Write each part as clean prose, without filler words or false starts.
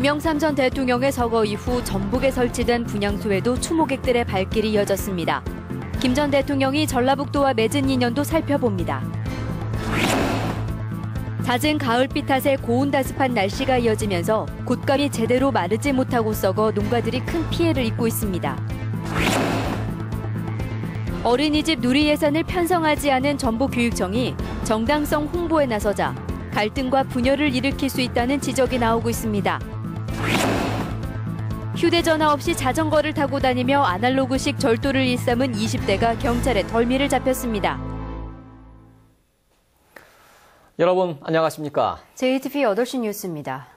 김영삼 전 대통령의 서거 이후 전북에 설치된 분향소에도 추모객들의 발길이 이어졌습니다. 김 전 대통령이 전라북도와 맺은 인연도 살펴봅니다. 잦은 가을비 탓에 고온다습한 날씨가 이어지면서 곶감이 제대로 마르지 못하고 썩어 농가들이 큰 피해를 입고 있습니다. 어린이집 누리 예산을 편성하지 않은 전북교육청이 정당성 홍보에 나서자 갈등과 분열을 일으킬 수 있다는 지적이 나오고 있습니다. 휴대전화 없이 자전거를 타고 다니며 아날로그식 절도를 일삼은 20대가 경찰에 덜미를 잡혔습니다. 여러분 안녕하십니까? JTBC 8시 뉴스입니다.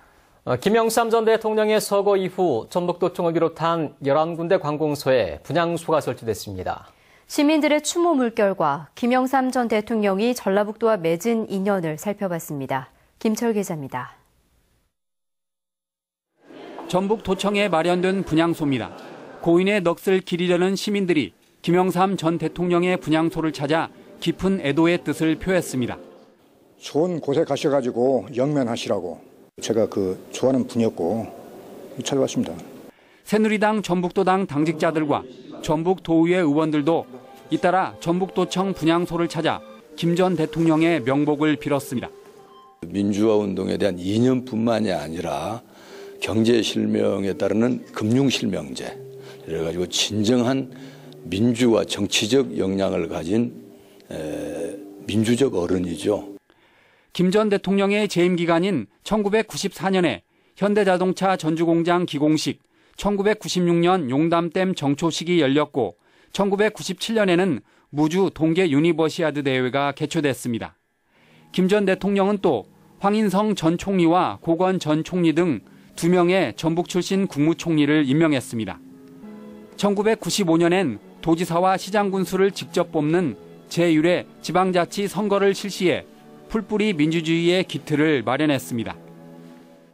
김영삼 전 대통령의 서거 이후 전북도청을 비롯한 11군데 관공서에 분향소가 설치됐습니다. 시민들의 추모 물결과 김영삼 전 대통령이 전라북도와 맺은 인연을 살펴봤습니다. 김철 기자입니다. 전북도청에 마련된 분향소입니다. 고인의 넋을 기리려는 시민들이 김영삼 전 대통령의 분향소를 찾아 깊은 애도의 뜻을 표했습니다. 좋은 곳에 가셔가지고 영면하시라고 제가 좋아하는 분이었고 찾아왔습니다. 새누리당 전북도당 당직자들과 전북도의회 의원들도 잇따라 전북도청 분향소를 찾아 김 전 대통령의 명복을 빌었습니다. 민주화 운동에 대한 이념뿐만이 아니라 경제 실명에 따르는 금융 실명제, 그래가지고 진정한 민주와 정치적 역량을 가진 민주적 어른이죠. 김 전 대통령의 재임 기간인 1994년에 현대자동차 전주공장 기공식, 1996년 용담댐 정초식이 열렸고 1997년에는 무주 동계 유니버시아드 대회가 개최됐습니다. 김 전 대통령은 또 황인성 전 총리와 고건 전 총리 등 2명의 전북 출신 국무총리를 임명했습니다. 1995년엔 도지사와 시장군수를 직접 뽑는 제1회 지방자치 선거를 실시해 풀뿌리 민주주의의 기틀을 마련했습니다.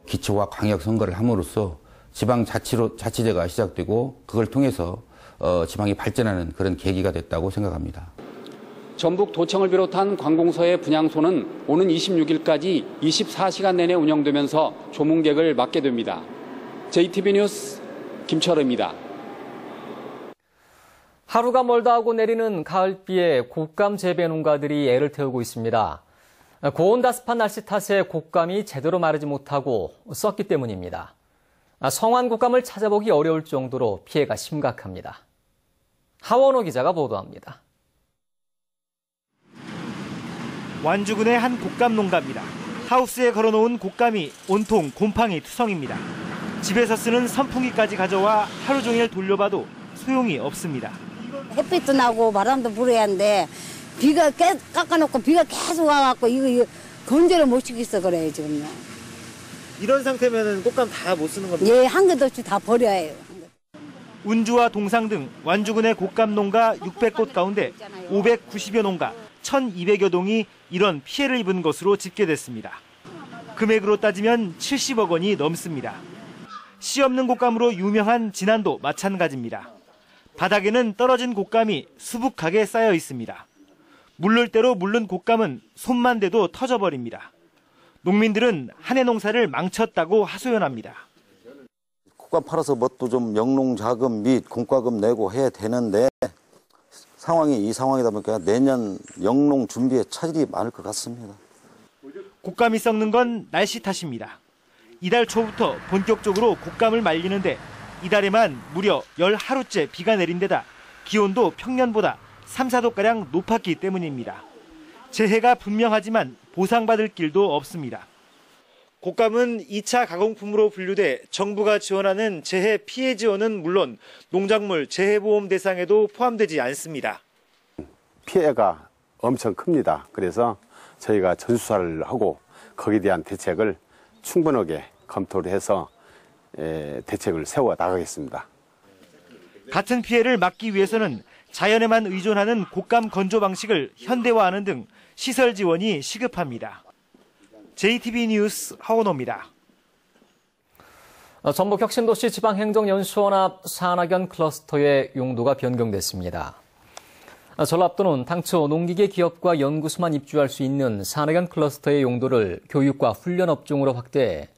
기초와 광역 선거를 함으로써 지방자치제가 시작되고 그걸 통해서 지방이 발전하는 그런 계기가 됐다고 생각합니다. 전북도청을 비롯한 관공서의 분향소는 오는 26일까지 24시간 내내 운영되면서 조문객을 맡게 됩니다. JTBC 뉴스 김철우입니다. 하루가 멀다 하고 내리는 가을비에 곶감 재배 농가들이 애를 태우고 있습니다. 고온다습한 날씨 탓에 곶감이 제대로 마르지 못하고 썩기 때문입니다. 성한 곶감을 찾아보기 어려울 정도로 피해가 심각합니다. 하원호 기자가 보도합니다. 완주군의 한 곶감 농가입니다. 하우스에 걸어놓은 곶감이 온통 곰팡이 투성입니다. 집에서 쓰는 선풍기까지 가져와 하루 종일 돌려봐도 소용이 없습니다. 햇빛도 나고 바람도 불어야 하는데 비가 깎아놓고 비가 계속 와갖고 이거 건조를 못 시키겠어 그래요 지금요. 이런 상태면은 곶감 다 못 쓰는 겁니다. 예, 한 개 없이 다 버려야 해요. 운주와 동상 등 완주군의 곶감 농가 600곳 가운데 590여 농가 1,200여 동이 이런 피해를 입은 것으로 집계됐습니다. 금액으로 따지면 70억 원이 넘습니다. 씨 없는 곶감으로 유명한 진안도 마찬가지입니다. 바닥에는 떨어진 곶감이 수북하게 쌓여 있습니다. 물를 대로 물른 곶감은 손만 대도 터져버립니다. 농민들은 한 해 농사를 망쳤다고 하소연합니다. 곶감 팔아서 뭣도 좀 영농 자금 및 공과금 내고 해야 되는데 이 상황이다 보니까 내년 영농 준비에 차질이 많을 것 같습니다. 곶감이 썩는 건 날씨 탓입니다. 이달 초부터 본격적으로 곶감을 말리는데 이달에만 무려 10하루째 비가 내린 데다 기온도 평년보다 3, 4도가량 높았기 때문입니다. 재해가 분명하지만 보상받을 길도 없습니다. 곶감은 2차 가공품으로 분류돼 정부가 지원하는 재해 피해 지원은 물론 농작물 재해보험 대상에도 포함되지 않습니다. 피해가 엄청 큽니다. 그래서 저희가 전수조사를 하고 거기에 대한 대책을 충분하게 검토를 해서 대책을 세워 나가겠습니다. 같은 피해를 막기 위해서는 자연에만 의존하는 곶감 건조 방식을 현대화하는 등 시설 지원이 시급합니다. JTBC 뉴스 하원호입니다. 전북 혁신도시 지방행정연수원 앞 산학연 클러스터의 용도가 변경됐습니다. 전라북도는 당초 농기계 기업과 연구소만 입주할 수 있는 산학연 클러스터의 용도를 교육과 훈련 업종으로 확대해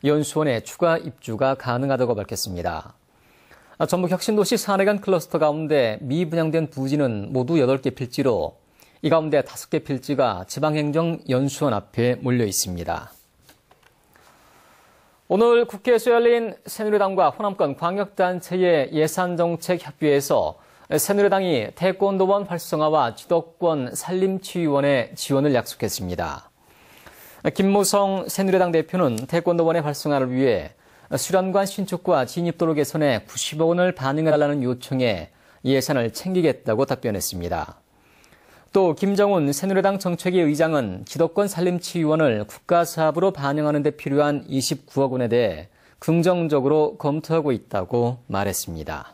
연수원에 추가 입주가 가능하다고 밝혔습니다. 전북 혁신도시 사내간 클러스터 가운데 미분양된 부지는 모두 8개 필지로 이 가운데 5개 필지가 지방행정연수원 앞에 몰려 있습니다. 오늘 국회에서 열린 새누리당과 호남권 광역단체의 예산정책협의회에서 새누리당이 태권도원 활성화와 지도권 산림치유원의 지원을 약속했습니다. 김무성 새누리당 대표는 태권도원의 활성화를 위해 수련관 신축과 진입도로 개선에 90억 원을 반영해달라는 요청에 예산을 챙기겠다고 답변했습니다. 또 김정훈 새누리당 정책위 의장은 지도권 산림치유원을 국가사업으로 반영하는 데 필요한 29억 원에 대해 긍정적으로 검토하고 있다고 말했습니다.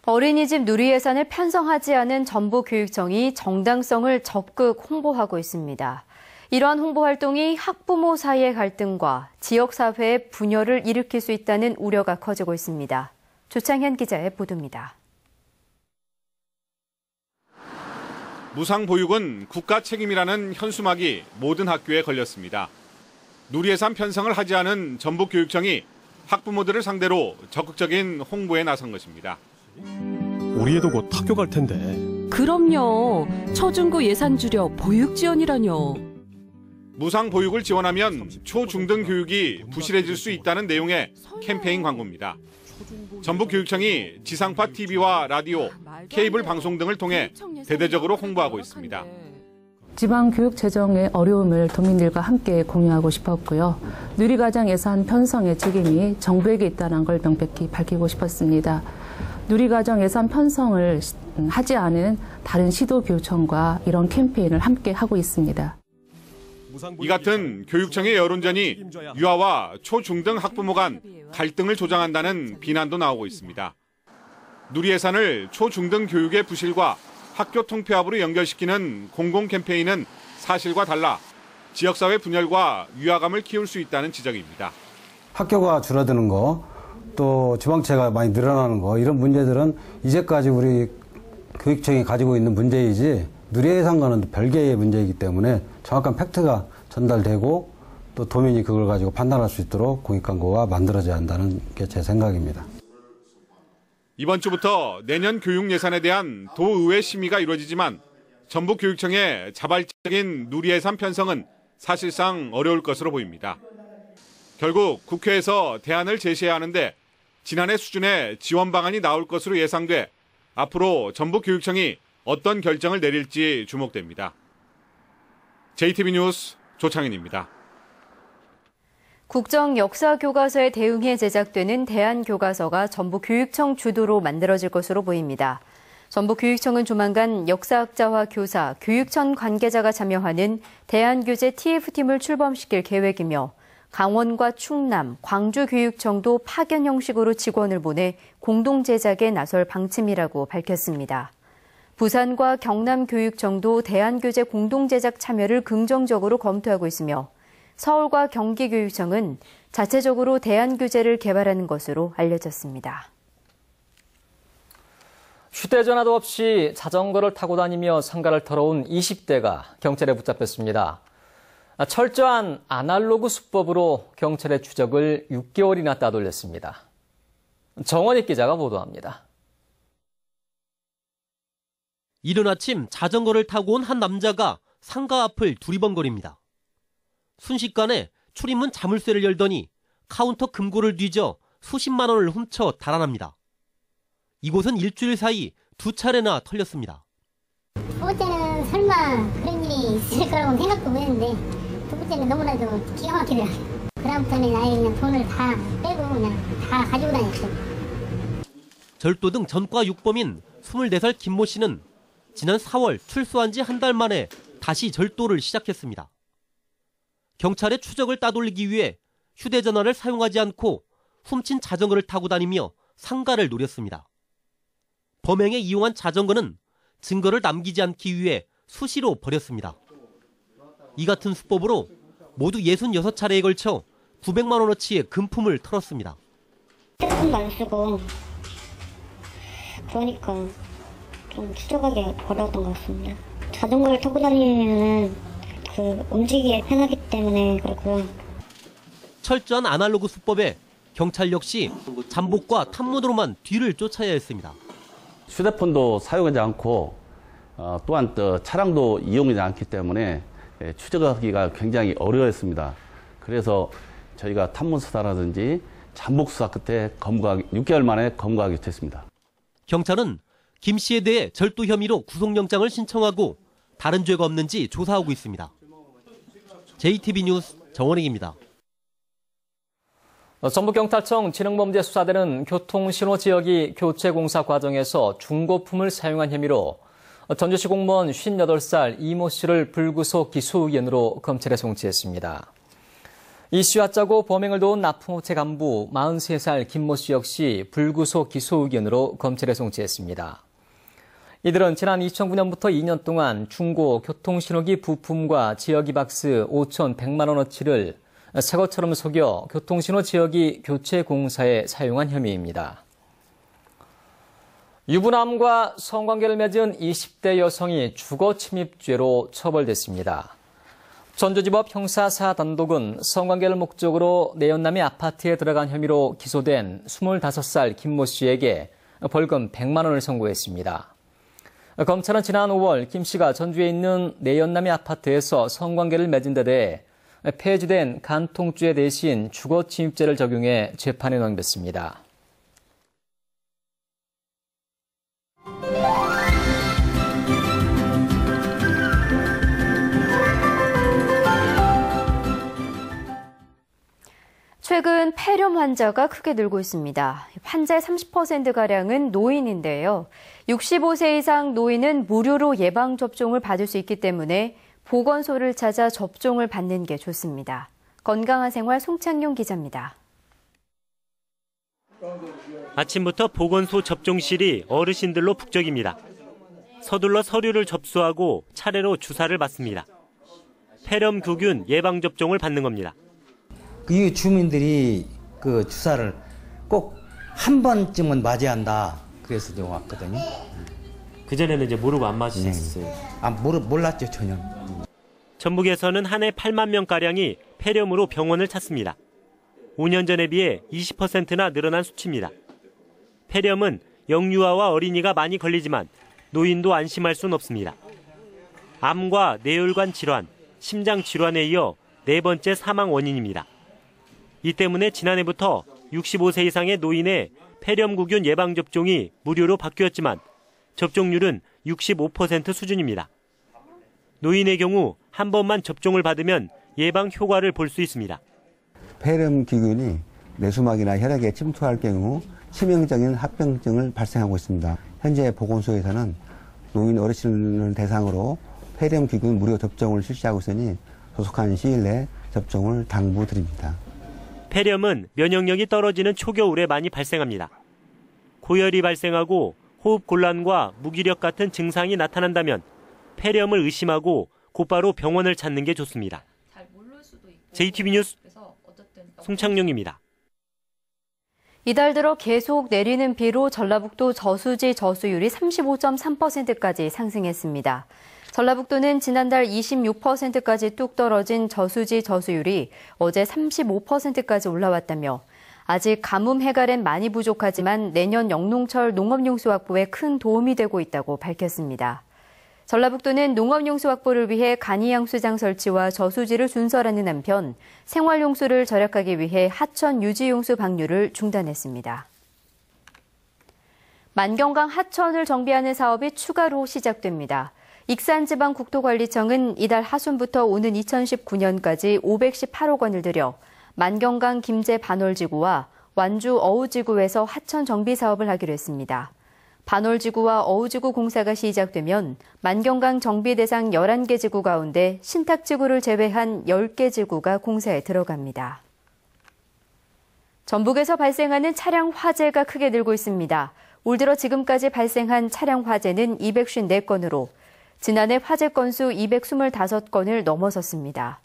어린이집 누리예산을 편성하지 않은 전북교육청이 정당성을 적극 홍보하고 있습니다. 이러한 홍보 활동이 학부모 사이의 갈등과 지역사회의 분열을 일으킬 수 있다는 우려가 커지고 있습니다. 조창현 기자의 보도입니다. 무상보육은 국가 책임이라는 현수막이 모든 학교에 걸렸습니다. 누리예산 편성을 하지 않은 전북교육청이 학부모들을 상대로 적극적인 홍보에 나선 것입니다. 우리 애도 곧 학교 갈 텐데. 그럼요. 초중고 예산 줄여 보육 지원이라뇨. 무상보육을 지원하면 초, 중 등 교육이 부실해질 수 있다는 내용의 캠페인 광고입니다. 전북교육청이 지상파 TV와 라디오, 케이블 방송 등을 통해 대대적으로 홍보하고 있습니다. 지방 교육 재정의 어려움을 도민들과 함께 공유하고 싶었고요. 누리과정 예산 편성의 책임이 정부에게 있다는 걸 명백히 밝히고 싶었습니다. 누리과정 예산 편성을 하지 않은 다른 시도교육청과 이런 캠페인을 함께 하고 있습니다. 이 같은 교육청의 여론전이 유아와 초, 중 등 학부모 간 갈등을 조장한다는 비난도 나오고 있습니다. 누리예산을 초, 중 등 교육의 부실과 학교 통폐합으로 연결시키는 공공 캠페인은 사실과 달라 지역사회 분열과 위화감을 키울 수 있다는 지적입니다. 학교가 줄어드는 거, 또 지방채가 많이 늘어나는 거, 이런 문제들은 이제까지 우리 교육청이 가지고 있는 문제이지 누리예산과는 별개의 문제이기 때문에 정확한 팩트가 전달되고 또 도민이 그걸 가지고 판단할 수 있도록 공익광고가 만들어져야 한다는 게 제 생각입니다. 이번 주부터 내년 교육 예산에 대한 도의회 심의가 이루어지지만 전북교육청의 자발적인 누리예산 편성은 사실상 어려울 것으로 보입니다. 결국 국회에서 대안을 제시해야 하는데 지난해 수준의 지원 방안이 나올 것으로 예상돼 앞으로 전북교육청이 어떤 결정을 내릴지 주목됩니다. JTB 뉴스 조창현입니다. 국정역사교과서에 대응해 제작되는 대안교과서가 전북교육청 주도로 만들어질 것으로 보입니다. 전북교육청은 조만간 역사학자와 교사, 교육청 관계자가 참여하는 대안교재 TF팀을 출범시킬 계획이며 강원과 충남, 광주교육청도 파견 형식으로 직원을 보내 공동 제작에 나설 방침이라고 밝혔습니다. 부산과 경남교육청도 대안교재 공동 제작 참여를 긍정적으로 검토하고 있으며 서울과 경기교육청은 자체적으로 대안교재를 개발하는 것으로 알려졌습니다. 휴대전화도 없이 자전거를 타고 다니며 상가를 털어온 20대가 경찰에 붙잡혔습니다. 철저한 아날로그 수법으로 경찰의 추적을 6개월이나 따돌렸습니다. 정원익 기자가 보도합니다. 이른 아침 자전거를 타고 온 한 남자가 상가 앞을 두리번거립니다. 순식간에 출입문 자물쇠를 열더니 카운터 금고를 뒤져 수십만 원을 훔쳐 달아납니다. 이곳은 일주일 사이 2차례나 털렸습니다. 첫 번째는 설마 그런 일이 있을 거라고는 생각도 못했는데 두 번째는 너무나도 기가 막히더라고요. 그다음부터는 아예 그냥 돈을 다 빼고 그냥 다 가지고 다녔어요. 절도 등 전과 육범인 24살 김모 씨는 지난 4월 출소한 지 한 달 만에 다시 절도를 시작했습니다. 경찰의 추적을 따돌리기 위해 휴대전화를 사용하지 않고 훔친 자전거를 타고 다니며 상가를 노렸습니다. 범행에 이용한 자전거는 증거를 남기지 않기 위해 수시로 버렸습니다. 이 같은 수법으로 모두 66차례에 걸쳐 900만 원어치의 금품을 털었습니다. 핸드폰도 안 쓰고 그러니까 좀 추적하기 어려웠던 것 같습니다. 자전거를 타고 다니면은 움직이기 편하기 때문에 그렇고요. 철저한 아날로그 수법에 경찰 역시 잠복과 탐문으로만 뒤를 쫓아야 했습니다. 휴대폰도 사용하지 않고 또한 차량도 이용하지 않기 때문에 추적하기가 굉장히 어려웠습니다. 그래서 저희가 탐문수사라든지 잠복수사 끝에 6개월 만에 검거하게 됐습니다. 경찰은 김 씨에 대해 절도 혐의로 구속영장을 신청하고 다른 죄가 없는지 조사하고 있습니다. JTB 뉴스 정원익입니다. 전북경찰청 지능범죄수사대는 교통신호지역이 교체공사 과정에서 중고품을 사용한 혐의로 전주시 공무원 58살 이모 씨를 불구속 기소 의견으로 검찰에 송치했습니다. 이 씨와 짜고 범행을 도운 납품업체 간부 43살 김모 씨 역시 불구속 기소 의견으로 검찰에 송치했습니다. 이들은 지난 2009년부터 2년 동안 중고 교통신호기 부품과 지역이 박스 5,100만 원어치를 새것처럼 속여 교통신호 지역이 교체 공사에 사용한 혐의입니다. 유부남과 성관계를 맺은 20대 여성이 주거 침입죄로 처벌됐습니다. 전주지법 형사4단독은 성관계를 목적으로 내연남의 아파트에 들어간 혐의로 기소된 25살 김모 씨에게 벌금 100만 원을 선고했습니다. 검찰은 지난 5월 김 씨가 전주에 있는 내연남의 아파트에서 성관계를 맺은 데 대해 폐지된 간통죄 대신 주거침입죄를 적용해 재판에 넘겼습니다. 최근 폐렴 환자가 크게 늘고 있습니다. 환자의 30%가량은 노인인데요. 65세 이상 노인은 무료로 예방접종을 받을 수 있기 때문에 보건소를 찾아 접종을 받는 게 좋습니다. 건강한 생활 송창용 기자입니다. 아침부터 보건소 접종실이 어르신들로 북적입니다. 서둘러 서류를 접수하고 차례로 주사를 맞습니다. 폐렴균 예방접종을 받는 겁니다. 이 주민들이 그 주사를 꼭 한 번쯤은 맞아야 한다. 그래서 좀 왔거든요. 그전에는 이제 모르고 안 맞으셨어요? 몰랐죠, 전혀. 전북에서는 한 해 8만 명가량이 폐렴으로 병원을 찾습니다. 5년 전에 비해 20%나 늘어난 수치입니다. 폐렴은 영유아와 어린이가 많이 걸리지만 노인도 안심할 수는 없습니다. 암과 뇌혈관 질환, 심장 질환에 이어 4번째 사망 원인입니다. 이 때문에 지난해부터 65세 이상의 노인의 폐렴구균 예방접종이 무료로 바뀌었지만 접종률은 65% 수준입니다. 노인의 경우 한 번만 접종을 받으면 예방 효과를 볼 수 있습니다. 폐렴균이 뇌수막이나 혈액에 침투할 경우 치명적인 합병증을 발생하고 있습니다. 현재 보건소에서는 노인 어르신을 대상으로 폐렴균 무료 접종을 실시하고 있으니 소속한 시일 내에 접종을 당부드립니다. 폐렴은 면역력이 떨어지는 초겨울에 많이 발생합니다. 고열이 발생하고 호흡곤란과 무기력 같은 증상이 나타난다면 폐렴을 의심하고 곧바로 병원을 찾는 게 좋습니다. JTB 뉴스 송창용입니다. 이달 들어 계속 내리는 비로 전라북도 저수지 저수율이 35.3%까지 상승했습니다. 전라북도는 지난달 26%까지 뚝 떨어진 저수지 저수율이 어제 35%까지 올라왔다며 아직 가뭄 해갈엔 많이 부족하지만 내년 영농철 농업용수 확보에 큰 도움이 되고 있다고 밝혔습니다. 전라북도는 농업용수 확보를 위해 간이양수장 설치와 저수지를 준설하는 한편 생활용수를 절약하기 위해 하천 유지용수 방류를 중단했습니다. 만경강 하천을 정비하는 사업이 추가로 시작됩니다. 익산지방국토관리청은 이달 하순부터 오는 2019년까지 518억 원을 들여 만경강 김제 반월지구와 완주 어우지구에서 하천 정비 사업을 하기로 했습니다. 반월지구와 어우지구 공사가 시작되면 만경강 정비 대상 11개 지구 가운데 신탁지구를 제외한 10개 지구가 공사에 들어갑니다. 전북에서 발생하는 차량 화재가 크게 늘고 있습니다. 올 들어 지금까지 발생한 차량 화재는 254건으로 지난해 화재 건수 225건을 넘어섰습니다.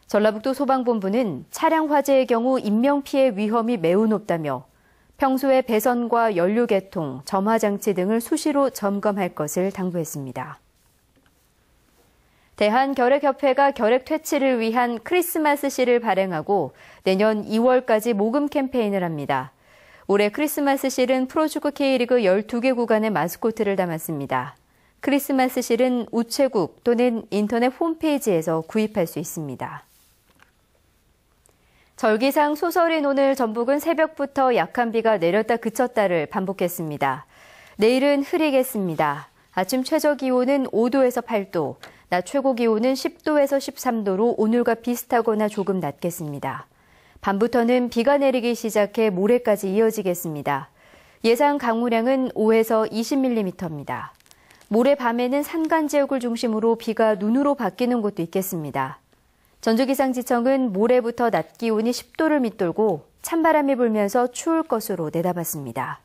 전라북도 소방본부는 차량 화재의 경우 인명피해 위험이 매우 높다며 평소에 배선과 연료계통, 점화장치 등을 수시로 점검할 것을 당부했습니다. 대한결핵협회가 결핵 퇴치를 위한 크리스마스 시를 발행하고 내년 2월까지 모금 캠페인을 합니다. 올해 크리스마스 실은 프로축구 K리그 12개 구간의 마스코트를 담았습니다. 크리스마스 실은 우체국 또는 인터넷 홈페이지에서 구입할 수 있습니다. 절기상 소설인 오늘 전북은 새벽부터 약한 비가 내렸다 그쳤다를 반복했습니다. 내일은 흐리겠습니다. 아침 최저 기온은 5도에서 8도, 낮 최고 기온은 10도에서 13도로 오늘과 비슷하거나 조금 낮겠습니다. 밤부터는 비가 내리기 시작해 모레까지 이어지겠습니다. 예상 강우량은 5에서 20mm입니다. 모레 밤에는 산간 지역을 중심으로 비가 눈으로 바뀌는 곳도 있겠습니다. 전주기상지청은 모레부터 낮 기온이 10도를 밑돌고 찬바람이 불면서 추울 것으로 내다봤습니다.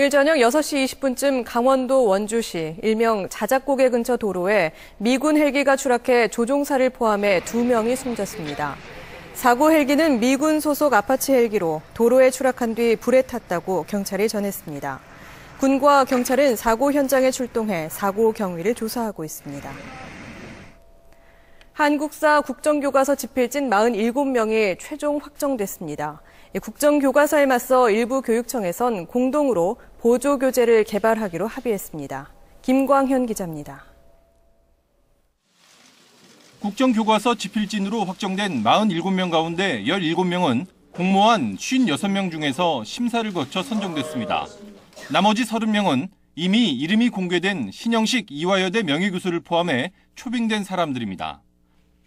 오늘 저녁 6시 20분쯤 강원도 원주시 일명 자작고개 근처 도로에 미군 헬기가 추락해 조종사를 포함해 2명이 숨졌습니다. 사고 헬기는 미군 소속 아파치 헬기로 도로에 추락한 뒤 불에 탔다고 경찰이 전했습니다. 군과 경찰은 사고 현장에 출동해 사고 경위를 조사하고 있습니다. 한국사 국정교과서 집필진 47명이 최종 확정됐습니다. 국정교과서에 맞서 일부 교육청에선 공동으로 보조교재를 개발하기로 합의했습니다. 김광현 기자입니다. 국정교과서 집필진으로 확정된 47명 가운데 17명은 공모한 56명 중에서 심사를 거쳐 선정됐습니다. 나머지 30명은 이미 이름이 공개된 신영식 이화여대 명예교수를 포함해 초빙된 사람들입니다.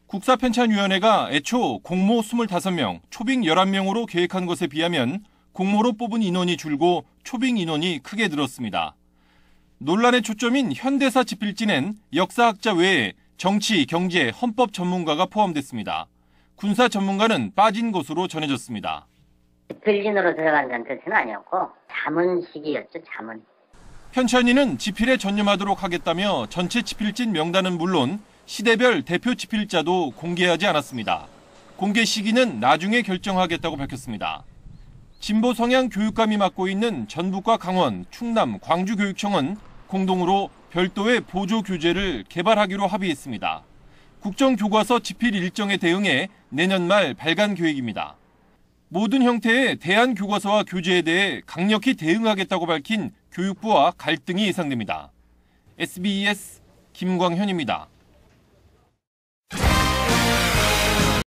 국사편찬위원회가 애초 공모 25명, 초빙 11명으로 계획한 것에 비하면 공모로 뽑은 인원이 줄고 초빙 인원이 크게 늘었습니다. 논란의 초점인 현대사 집필진엔 역사학자 외에 정치, 경제, 헌법 전문가가 포함됐습니다. 군사 전문가는 빠진 것으로 전해졌습니다. 집필진으로 들어간다는 뜻은 아니었고 자문식이었죠, 자문. 편찬위는 집필에 전념하도록 하겠다며 전체 집필진 명단은 물론 시대별 대표 집필자도 공개하지 않았습니다. 공개 시기는 나중에 결정하겠다고 밝혔습니다. 진보 성향 교육감이 맡고 있는 전북과 강원, 충남, 광주교육청은 공동으로 별도의 보조 교재를 개발하기로 합의했습니다. 국정교과서 집필 일정에 대응해 내년 말 발간 계획입니다. 모든 형태의 대안교과서와 교재에 대해 강력히 대응하겠다고 밝힌 교육부와 갈등이 예상됩니다. SBS 김광현입니다.